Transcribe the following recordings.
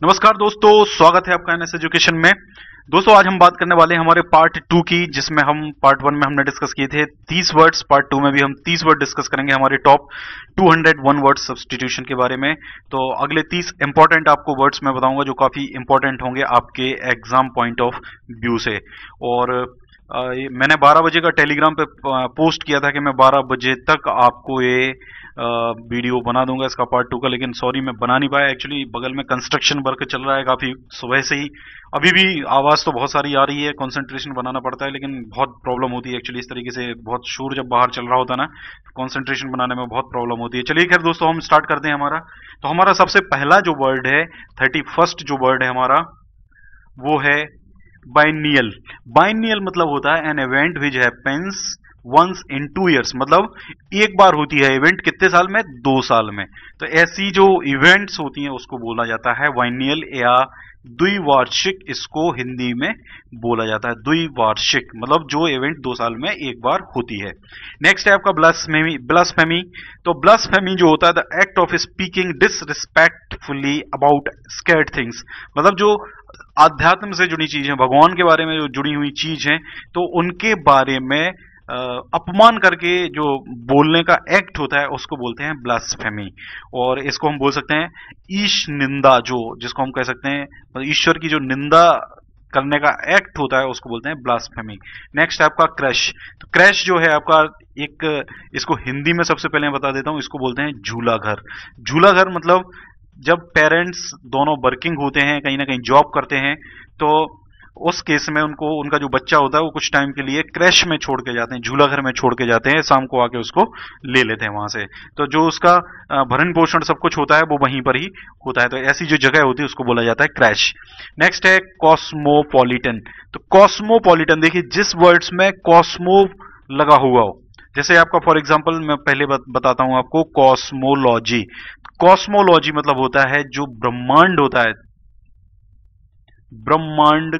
नमस्कार दोस्तों, स्वागत है आपका एनएस एजुकेशन में। दोस्तों आज हम बात करने वाले हैं हमारे पार्ट 2 की, जिसमें हम पार्ट 1 में हमने डिस्कस किए थे 30 वर्ड्स। पार्ट 2 में भी हम 30 वर्ड डिस्कस करेंगे हमारे टॉप 201 वर्ड सब्स्टिट्यूशन के बारे में। तो अगले 30 इंपॉर्टेंट आपको वर्ड्स मैं बताऊंगा जो काफी इंपॉर्टेंट होंगे आपके एग्जाम पॉइंट ऑफ व्यू से। और मैंने 12 बजे का टेलीग्राम पे पोस्ट किया था कि मैं 12 बजे तक आपको ये वीडियो बना दूंगा इसका पार्ट 2 का, लेकिन सॉरी मैं बना नहीं पाया। एक्चुअली बगल में कंस्ट्रक्शन वर्क चल रहा है काफी सुबह से ही। अभी भी आवाज तो बहुत सारी आ रही है, कंसंट्रेशन बनाना पड़ता है, लेकिन बहुत प्रॉब्लम होती है एक्चुअली। इस तरीके से बहुत शोर जब बाहर चल रहा होता है ना, कंसंट्रेशन बनाने में बहुत प्रॉब्लम होती है। चलिए खैर दोस्तों, हम स्टार्ट करते हैं हमारा। तो हमारा सबसे पहला जो वर्ड है, 31st जो वर्ड है हमारा, वो है बाइनियल। बाइनियल मतलब होता है an event which happens once in 2 years, मतलब एक बार होती है इवेंट, कितने साल में? 2 साल में। तो ऐसी जो इवेंट्स होती हैं उसको बोला जाता है बाइनियल या द्विवार्षिक। इसको हिंदी में बोला जाता है द्विवार्षिक, मतलब जो इवेंट 2 साल में एक बार होती है। नेक्स्ट है आपका ब्लास्फेमी। ब्लास्फेमी, तो ब्लास्फेमी जो होता है the act of speaking disrespectfully about scared things, मतलब जो आध्यात्म से जुड़ी चीज है, भगवान के बारे में जो जुड़ी हुई चीज है, तो उनके बारे में अपमान करके जो बोलने का एक्ट होता है उसको बोलते हैं ब्लास्फेमी। और इसको हम बोल सकते हैं ईश निंदा, जो जिसको हम कह सकते हैं मतलब ईश्वर की जो निंदा करने का एक्ट होता है उसको बोलते हैं ब्लास्फेमी। नेक्स्ट है आपका क्रैश। तो क्रैश जो है आपका एक, इसको हिंदी में सबसे पहले मैं बता देता हूं, इसको बोलते हैं झूला घर। झूला घर मतलब जब पेरेंट्स दोनों वर्किंग होते हैं, कहीं ना कहीं जॉब करते हैं, तो उस केस में उनको उनका जो बच्चा होता है वो कुछ टाइम के लिए क्रैश में छोड़ के जाते हैं, झूला घर में छोड़ के जाते हैं, शाम को आके उसको ले लेते हैं वहां से। तो जो उसका भरण पोषण सब कुछ होता है वो वहीं पर ही होता है। तो ऐसी जो जगह होती है उसको बोला जाता है क्रैश। नेक्स्ट है कॉस्मोपॉलिटन। तो कॉस्मोपॉलिटन, देखिए जिस वर्ड्स में कॉस्मो लगा हुआ हो, जैसे आपका फॉर एग्जाम्पल मैं पहले बताता हूं आपको, कॉस्मोलॉजी। कॉस्मोलॉजी मतलब होता है जो ब्रह्मांड होता है, ब्रह्मांड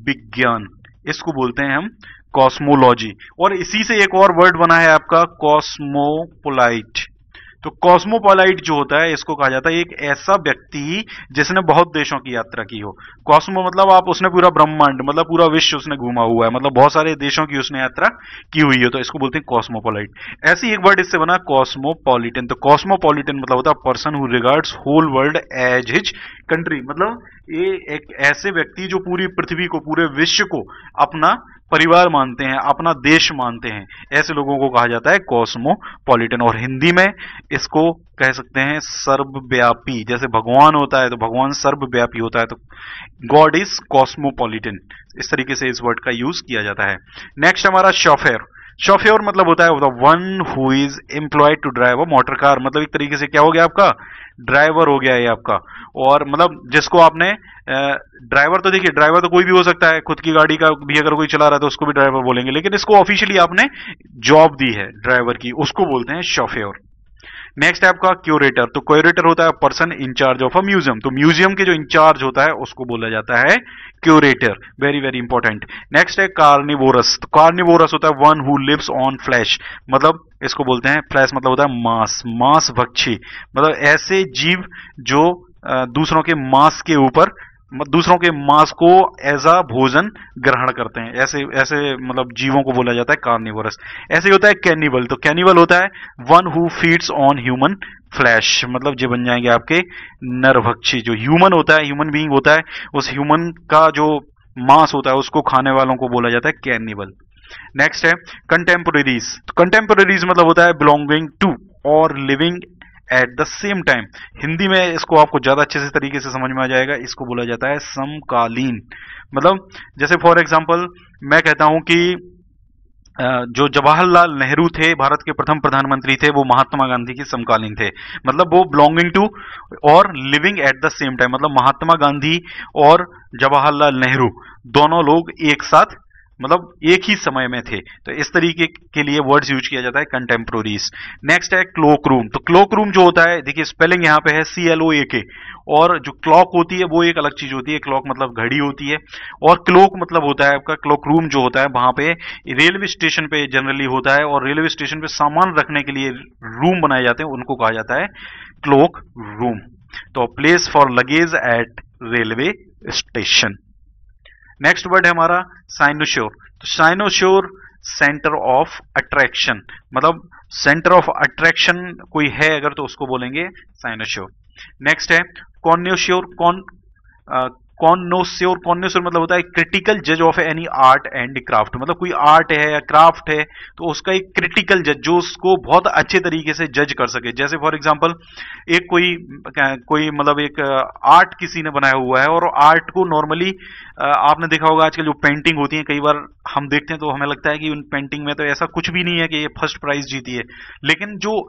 विज्ञान, इसको बोलते हैं हम कॉस्मोलॉजी। और इसी से एक और वर्ड बना है आपका कॉस्मोपोलाइट। तो कॉस्मोपोलाइट जो होता है इसको कहा जाता है एक ऐसा व्यक्ति जिसने बहुत देशों की यात्रा की हो। कॉस्मो मतलब आप, उसने पूरा ब्रह्मांड मतलब पूरा विश्व उसने घूमा हुआ है, मतलब बहुत सारे देशों की उसने यात्रा की हुई है, तो इसको बोलते हैं कॉस्मोपोलाइट। ऐसे ही एक वर्ड इससे बना कॉस्मोपॉलिटन। तो कॉस्मोपॉलिटन मतलब होता है person who regards whole world as his country, मतलब ये एक ऐसे व्यक्ति जो पूरी पृथ्वी को, पूरे विश्व को अपना परिवार मानते हैं, अपना देश मानते हैं, ऐसे लोगों को कहा जाता है कॉस्मोपॉलिटन। और हिंदी में इसको कह सकते हैं सर्वव्यापी। जैसे भगवान होता है तो भगवान सर्वव्यापी होता है, तो गॉड इज कॉस्मोपॉलिटन। इस तरीके से इस वर्ड का यूज किया जाता है। नेक्स्ट हमारा शॉफेयर। शॉफेयर मतलब होता है one who is employed to drive a motor car, मतलब एक तरीके से क्या हो गया आपका, ड्राइवर हो गया ये आपका। और मतलब जिसको आपने ड्राइवर, तो देखिए ड्राइवर तो कोई भी हो सकता है, खुद की गाड़ी का भी अगर कोई चला रहा है तो उसको भी ड्राइवर बोलेंगे, लेकिन इसको ऑफिशियली आपने जॉब दी है ड्राइवर की, उसको बोलते हैं शॉफेयर। नेक्स्ट है आपका क्यूरेटर। तो क्यूरेटर होता है person in charge of a museum, तो म्यूजियम के जो इंचार्ज होता है उसको बोला जाता है curator. Very very important. Next है कार्निवोरस। तो कार्निवोरस होता है one who lives on flesh, मतलब इसको बोलते हैं, फ्लैश मतलब होता है मांस, मांस भक्षी, मतलब ऐसे जीव जो दूसरों के मांस के ऊपर, दूसरों के मांस को एज अ भोजन ग्रहण करते हैं, ऐसे ऐसे मतलब जीवों को बोला जाता है कार्निवोरस। ऐसे ही होता है कैनिबल। तो कैनिबल होता है one who feeds on human flesh, मतलब जो बन जाएंगे आपके नरभक्षी। जो ह्यूमन होता है, ह्यूमन बीइंग होता है, उस ह्यूमन का जो मांस होता है उसको खाने वालों को बोला जाता है कैनिबल। नेक्स्ट है कंटेम्पोरेरीज। तो कंटेम्पोरेरीज मतलब होता है बिलोंगिंग टू और living at the same time. Hindi में इसको आपको ज्यादा अच्छे से तरीके से समझ में आ जाएगा, इसको बोला जाता है समकालीन। मतलब जैसे फॉर एग्जांपल मैं कहता हूं कि जो जवाहरलाल नेहरू थे, भारत के प्रथम प्रधानमंत्री थे, वो महात्मा गांधी के समकालीन थे, मतलब वो बिलोंगिंग टू और living at the same time, मतलब महात्मा गांधी और जवाहरलाल नेहरू दोनों लोग एक साथ, मतलब एक ही समय में थे। तो इस तरीके के लिए वर्ड्स यूज किया जाता है कंटेम्प्रोरीज। नेक्स्ट है क्लोक रूम। तो क्लोक रूम जो होता है, देखिए स्पेलिंग यहाँ पे है CLOAK, और जो क्लॉक होती है वो एक अलग चीज होती है। क्लॉक मतलब घड़ी होती है, और क्लोक मतलब होता है आपका, क्लोक रूम जो होता है वहां पे रेलवे स्टेशन पे जनरली होता है, और रेलवे स्टेशन पे सामान रखने के लिए रूम बनाए जाते हैं, उनको कहा जाता है क्लोक रूम। तो place for luggage eight railway station. Next word है हमारा साइनोश्योर। तो साइनोश्योर सेंटर ऑफ अट्रैक्शन, मतलब सेंटर ऑफ अट्रैक्शन कोई है अगर तो उसको बोलेंगे साइनोश्योर। नेक्स्ट है कॉन्योश्योर। कॉन्नोश्योर, कॉन्नोश्योर मतलब होता है क्रिटिकल जज of any art and craft, मतलब कोई आर्ट है या क्राफ्ट है तो उसका एक क्रिटिकल जज जो उसको बहुत अच्छे तरीके से जज कर सके। जैसे फॉर एग्जांपल एक कोई मतलब एक आर्ट किसी ने बनाया हुआ है और आर्ट को नॉर्मली आपने देखा होगा आजकल जो पेंटिंग होती है कई बार हम देखते हैं तो हमें लगता है कि उन पेंटिंग में तो ऐसा कुछ भी नहीं है कि ये फर्स्ट प्राइज जीती है, लेकिन जो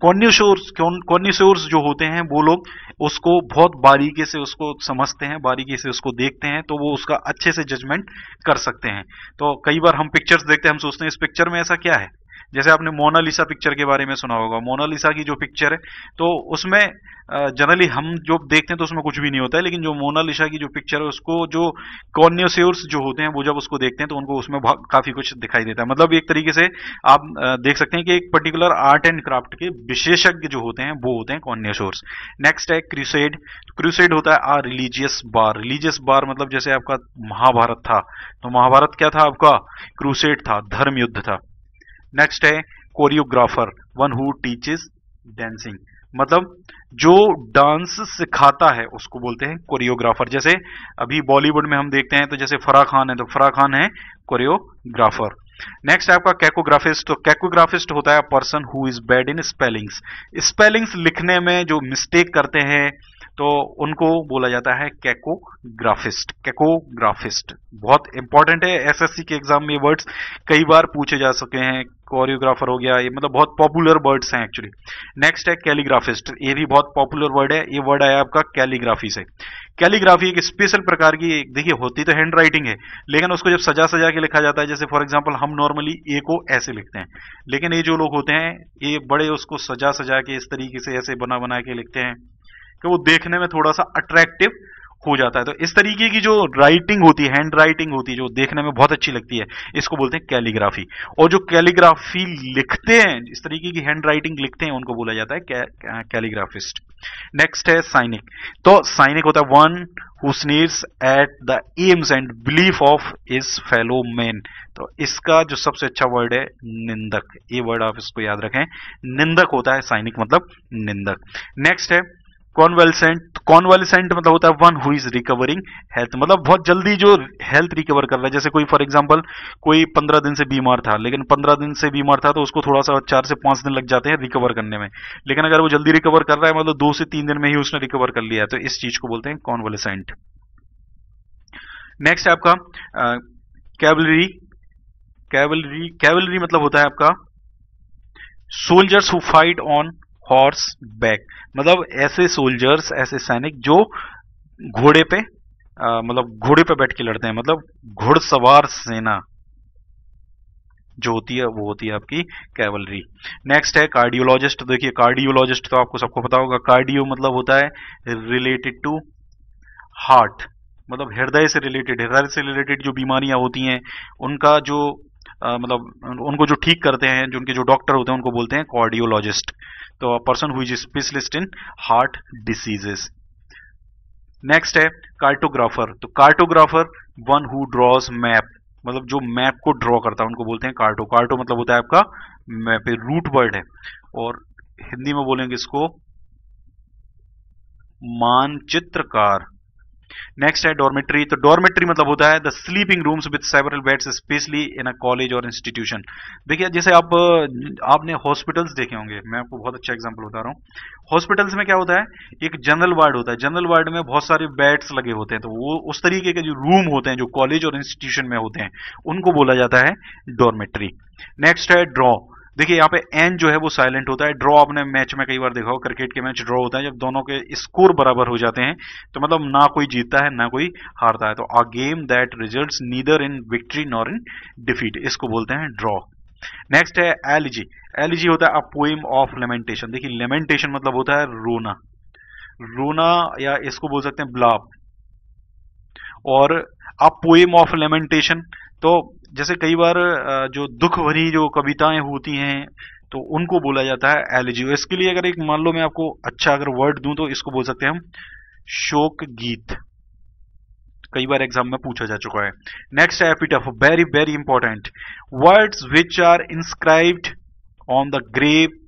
कॉन्निशोर्स जो होते हैं वो लोग उसको बहुत बारीकी से उसको समझते हैं, बारीकी से उसको देखते हैं, तो वो उसका अच्छे से जजमेंट कर सकते हैं। तो कई बार हम पिक्चर्स देखते हैं, हम सोचते हैं इस पिक्चर में ऐसा क्या है। जैसे आपने मोनालिसा पिक्चर के बारे में सुना होगा, मोनालिसा की जो पिक्चर है तो उसमें जनरली हम जो देखते हैं तो उसमें कुछ भी नहीं होता है, लेकिन जो मोनालिसा की जो पिक्चर है उसको जो कॉन्योसेयर्स जो होते हैं वो जब उसको देखते हैं तो उनको उसमें काफी कुछ दिखाई देता है। मतलब एक तरीके से आप देख सकते हैं कि एक पर्टिकुलर आर्ट एंड क्राफ्ट के विशेषज्ञ जो होते हैं वो होते हैं कॉन्योसेयर्स। नेक्स्ट है क्रूसेड। क्रूसेड होता है आ रिलीजियस बार। रिलीजियस बार मतलब जैसे आपका महाभारत था तो महाभारत क्या था आपका, क्रूसेड था, धर्म युद्ध था। नेक्स्ट है choreographer, one who teaches dancing, मतलब जो डांस सिखाता है उसको बोलते हैं कोरियोग्राफर। जैसे अभी बॉलीवुड में हम देखते हैं तो जैसे फराह खान है तो फराह खान है कोरियोग्राफर। नेक्स्ट है आपका कैकोग्राफिस्ट। तो कैकोग्राफिस्ट होता है person who is bad in spellings. Spellings लिखने में जो मिस्टेक करते हैं तो उनको बोला जाता है कैकोग्राफिस्ट। कैकोग्राफिस्ट बहुत इंपॉर्टेंट है, एसएससी के एग्जाम में वर्ड्स कई बार पूछे जा सके हैं। कोरियोग्राफर हो गया, ये मतलब बहुत पॉपुलर वर्ड्स हैं एक्चुअली। नेक्स्ट है कैलीग्राफिस्ट, ये भी बहुत पॉपुलर वर्ड है, ये वर्ड आया आपका कैलीग्राफी से। कैलीग्राफी एक स्पेशल प्रकार की, देखिए होती तो हैंड राइटिंग है लेकिन उसको जब सजा सजा के लिखा जाता है, जैसे फॉर एग्जांपल हम नॉर्मली ए को ऐसे लिखते हैं, लेकिन ये जो लोग होते हैं ये बड़े उसको सजा सजा के इस तरीके से ऐसे बना बना के लिखते हैं कि वो देखने में थोड़ा सा अट्रैक्टिव हो जाता है। तो इस तरीके की जो राइटिंग होती है, हैंड राइटिंग होती है जो देखने में बहुत अच्छी लगती है, इसको बोलते हैं कैलीग्राफी। और जो कैलीग्राफी लिखते हैं, इस तरीके की हैंड राइटिंग लिखते हैं, उनको बोला जाता है कैलीग्राफिस्ट। नेक्स्ट है साइनिक। तो साइनिक होता है one who sneers at the aims and belief of his fellow man. तो इसका जो सबसे अच्छा वर्ड है निंदक, ये वर्ड आप इसको याद रखें, निंदक होता है साइनिक मतलब निंदक। नेक्स्ट है कॉन्वेल्सेंट। कॉन्वेल्सेंट मतलब होता है one who is recovering health, मतलब बहुत जल्दी जो हेल्थ रिकवर कर रहा है। जैसे कोई फॉर एग्जांपल कोई 15 दिन से बीमार था, लेकिन 15 दिन से बीमार था तो उसको थोड़ा सा 4 से 5 दिन लग जाते हैं रिकवर करने में, लेकिन अगर वो जल्दी रिकवर कर रहा है मतलब 2 से 3 दिन में ही उसने रिकवर कर लिया है, तो इस चीज को बोलते हैं कॉन्वेल्सेंट। नेक्स्ट है आपका कैवलरी। कैवलरी, कैवलरी मतलब होता है आपका soldiers who fight on horse back, मतलब ऐसे सोल्जर्स, ऐसे सैनिक जो घोड़े पे मतलब घोड़े पे बैठ के लड़ते हैं, मतलब घुड़सवार सेना जो होती है वो होती है आपकी कैवलरी। नेक्स्ट है कार्डियोलॉजिस्ट। देखिए कार्डियोलॉजिस्ट तो आपको सबको पता होगा, कार्डियो मतलब होता है रिलेटेड टू हार्ट, मतलब हृदय से रिलेटेड, हृदय से रिलेटेड जो बीमारियां होती हैं उनका जो मतलब उनको जो ठीक करते हैं, जो उनके जो डॉक्टर होते हैं उनको बोलते हैं कार्डियोलॉजिस्ट। तो person who is specialist in heart diseases. Next है कार्टोग्राफर। तो cartographer one who draws map, मतलब जो मैप को ड्रॉ करता है उनको बोलते हैं कार्टो। कार्टो मतलब होता है आपका मैप, रूट वर्ड है और हिंदी में बोलेंगे इसको मानचित्रकार। नेक्स्ट है डॉर्मेट्री। तो डॉर्मेट्री मतलब होता है the sleeping rooms with several beds specially in a college और इंस्टीट्यूशन। देखिए जैसे आपने हॉस्पिटल्स देखे होंगे, मैं आपको बहुत अच्छा एग्जांपल बता रहा हूँ। हॉस्पिटल्स में क्या होता है, एक जनरल वार्ड होता है, जनरल वार्ड में बहुत सारे बेड्स लगे होते हैं, तो वो उस तरीके के जो रूम होते हैं जो कॉलेज और इंस्टीट्यूशन में होते हैं उनको बोला जाता है डॉर्मेट्री। नेक्स्ट है ड्रॉ। देखिए यहाँ पे एन जो है वो साइलेंट होता है। ड्रॉ आपने मैच में कई बार देखा हो, क्रिकेट के मैच ड्रॉ होता है जब दोनों के स्कोर बराबर हो जाते हैं, तो मतलब ना कोई जीतता है ना कोई हारता है। तो a game that results neither in victory nor in defeat, इसको बोलते हैं ड्रॉ। नेक्स्ट है एलिजी। एलिजी होता है अ पोएम ऑफ लेमेंटेशन। देखिए लेमेंटेशन मतलब होता है रोना, रोना या इसको बोल सकते हैं ब्लाप, और अ पोएम ऑफ लेमेंटेशन। तो जैसे कई बार जो दुख भरी जो कविताएं होती हैं तो उनको बोला जाता है एलिजी। इसके लिए अगर एक मान लो मैं आपको अच्छा अगर वर्ड दूं तो इसको बोल सकते हैं हम शोक गीत। कई बार एग्जाम में पूछा जा चुका है। नेक्स्ट है epitaph, very very important, words which are inscribed on the grave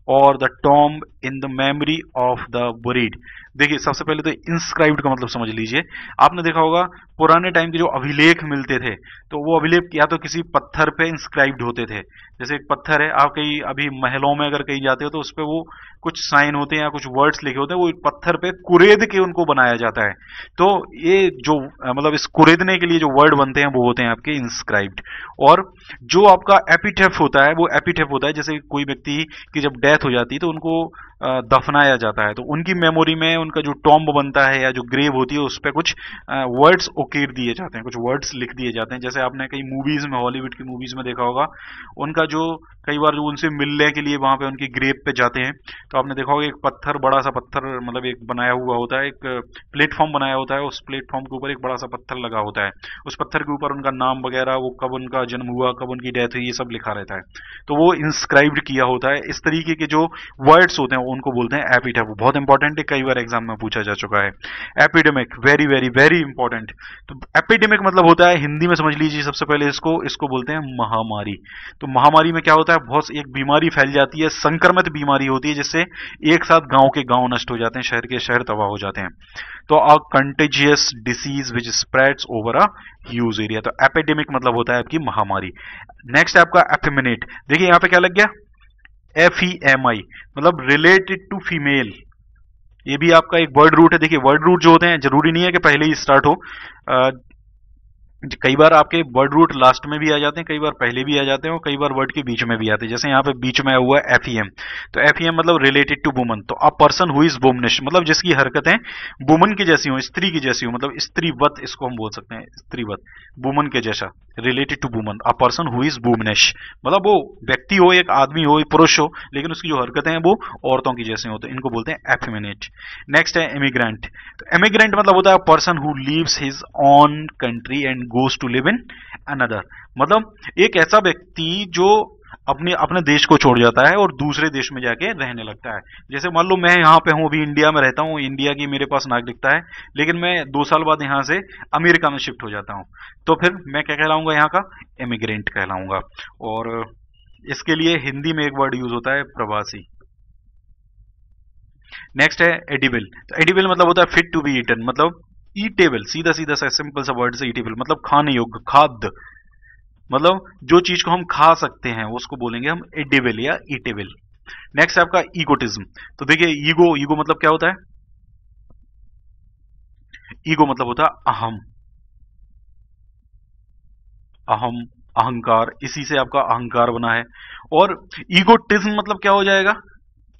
और the tomb in the memory of the buried. देखिए सबसे पहले तो इंस्क्राइब्ड का मतलब समझ लीजिए। आपने देखा होगा पुराने टाइम के जो अभिलेख मिलते थे तो वो अभिलेख या तो किसी पत्थर पे इंस्क्राइब्ड होते थे, जैसे एक पत्थर है, आप कहीं अभी महलों में अगर कहीं जाते हो तो उस पे वो कुछ साइन होते हैं या कुछ वर्ड्स लिखे होते हैं, वो पत्थर पे कुरेद के उनको बनाया जाता है। तो ये जो मतलब इस कुरेदने के लिए जो वर्ड बनते हैं वो होते हैं आपके इंस्क्राइब्ड। और जो आपका एपिटेफ होता है वो एपिटेफ होता है जैसे कोई व्यक्ति की जब डेथ हो जाती है तो उनको दफनाया जाता है, तो उनकी मेमोरी में उनका जो टॉम्ब बनता है या जो ग्रेव होती है उस पर कुछ वर्ड्स उकेर दिए जाते हैं, कुछ वर्ड्स लिख दिए जाते हैं। जैसे आपने कई मूवीज में, हॉलीवुड की मूवीज में देखा होगा, उनका जो कई बार जो उनसे मिलने के लिए वहां पे उनकी ग्रेव पे जाते हैं तो आपने देखा होगा एक पत्थर, बड़ा सा पत्थर, मतलब एक बनाया हुआ होता है, एक प्लेटफॉर्म बनाया होता है, उस प्लेटफॉर्म के ऊपर एक बड़ा सा पत्थर लगा होता है, उस पत्थर के ऊपर उनका नाम वगैरह, वो कब उनका जन्म हुआ, कब उनकी डेथ हुई, ये सब लिखा रहता है, तो वो इंस्क्राइब्ड किया होता है। इस तरीके के जो वर्ड्स होते हैं उनको बोलते हैं एपिटेफ। बहुत इंपॉर्टेंट है, कई बार एग्जाम में पूछा जा चुका है। Epidemic, very very very important. तो एपिडेमिक मतलब होता है, हिंदी में समझ लीजिए सबसे पहले इसको बोलते हैं महामारी। तो महामारी में क्या होता है, बहुत एक बीमारी फैल जाती है, संक्रमित बीमारी होती है जिससे एक साथ गांव के गांव नष्ट हो जाते हैं, शहर के शहर तबाह हो जाते हैं। तो अ contagious disease which spreads over a huge area. तो एपिडेमिक मतलब होता है आपकी महामारी। नेक्स्ट है आपका एफेमिनेट। देखिए यहां पे क्या लग गया, FEMI, मतलब रिलेटेड टू फीमेल। ये भी आपका एक वर्ड रूट है। देखिए वर्ड रूट जो होते हैं जरूरी नहीं है कि पहले ही स्टार्ट हो, कई बार आपके वर्ड रूट लास्ट में भी आ जाते हैं, कई बार पहले भी आ जाते हैं और कई बार वर्ड के बीच में भी आते हैं। जैसे यहाँ पे बीच में आया हुआ है FEM, तो FEM मतलब रिलेटेड टू वुमन। तो a person who is womanish, मतलब जिसकी हरकतें वुमन की जैसी हो, स्त्री की जैसी हो, मतलब स्त्रीवत इसको हम बोल सकते हैं, स्त्रीवत, वुमन के जैसा, related to woman. A person who is womanish मतलब वो व्यक्ति हो, एक आदमी हो, एक पुरुष हो, लेकिन उसकी जो हरकतें हैं वो औरतों की जैसी हो, तो इनको बोलते हैं एफेमिनेट। नेक्स्ट है इमिग्रेंट। तो इमिग्रेंट मतलब होता है person who leaves his own country and goes to live in another. मतलब एक ऐसा व्यक्ति जो अपने देश को छोड़ जाता है और दूसरे देश में जाके रहने लगता है। जैसे मान लो मैं यहाँ पे हूँ, अभी इंडिया में रहता हूँ, इंडिया की मेरे पास नागरिकता है, लेकिन मैं 2 साल बाद यहाँ से अमेरिका में शिफ्ट हो जाता हूँ, तो फिर मैं क्या कहलाऊंगा, यहाँ का इमिग्रेंट कहलाऊंगा। और इसके लिए हिंदी में एक वर्ड यूज होता है प्रवासी। नेक्स्ट है एडिबल। तो एडिबल मतलब होता है फिट टू बी ईटन, मतलब ईटेबल, सीधा सीधा सा सिंपल सा वर्ड से ईटेबल मतलब खाने योग्य, खाद्य, मतलब जो चीज को हम खा सकते हैं उसको बोलेंगे हम एडिबल या ईटेबल। नेक्स्ट है आपका ईगोटिज्म। तो देखिए ईगो मतलब क्या होता है, ईगो मतलब होता है अहम, अहम, अहंकार, इसी से आपका अहंकार बना है। और ईगोटिज्म मतलब क्या हो जाएगा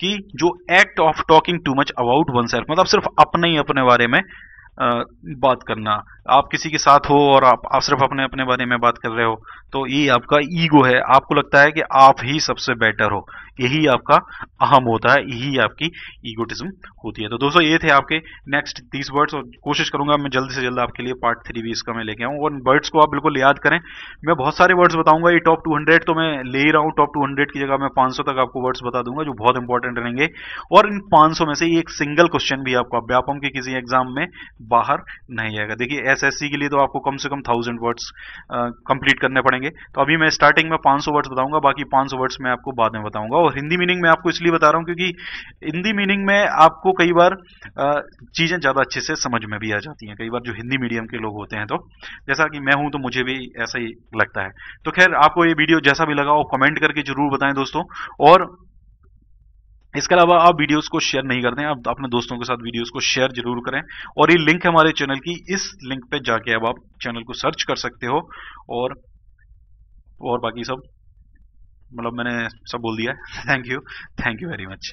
कि जो act of talking too much about one self, मतलब सिर्फ अपने ही अपने बारे में बात करना। आप किसी के साथ हो और आप सिर्फ अपने अपने बारे में बात कर रहे हो, तो ये आपका ईगो है। आपको लगता है कि आप ही सबसे बेटर हो, यही आपका अहम होता है, यही आपकी ईगोटिज्म होती है। तो दोस्तों ये थे आपके नेक्स्ट 30 वर्ड्स, और कोशिश करूंगा मैं जल्द से जल्द आपके लिए पार्ट 3 भी इसका मैं लेके आऊँ। और वर्ड्स को आप बिल्कुल याद करें, मैं बहुत सारे वर्ड्स बताऊंगा। ये टॉप 200 तो मैं ले ही रहा हूँ, टॉप 200 की जगह मैं 500 तक आपको वर्ड्स बता दूंगा जो बहुत इंपॉर्टेंट रहेंगे। और इन 500 में से एक सिंगल क्वेश्चन भी आपका व्यापम के किसी एग्जाम में बाहर नहीं आएगा। देखिए SSC के लिए तो आपको कम से कम 1000 वर्ड्स कंप्लीट करने पड़ेंगे। तो अभी मैं स्टार्टिंग में 500 वर्ड्स बताऊंगा, बाकी 500 वर्ड्स मैं आपको बाद में बताऊंगा। और हिंदी मीनिंग में आपको इसलिए बता रहा हूं क्योंकि हिंदी मीनिंग में आपको कई बार चीजें ज्यादा अच्छे से समझ में भी आ जाती हैं, कई बार जो हिंदी मीडियम के लोग होते हैं। तो जैसा कि मैं हूं तो मुझे भी ऐसा ही लगता है। तो खैर आपको ये वीडियो जैसा भी लगा वो कमेंट करके जरूर बताएं दोस्तों। और इसके अलावा आप वीडियोस को शेयर नहीं करते हैं, आप अपने दोस्तों के साथ वीडियोस को शेयर जरूर करें। और ये लिंक है हमारे चैनल की, इस लिंक पे जाके अब आप चैनल को सर्च कर सकते हो। और बाकी सब मतलब मैंने सब बोल दिया है। Thank you very much.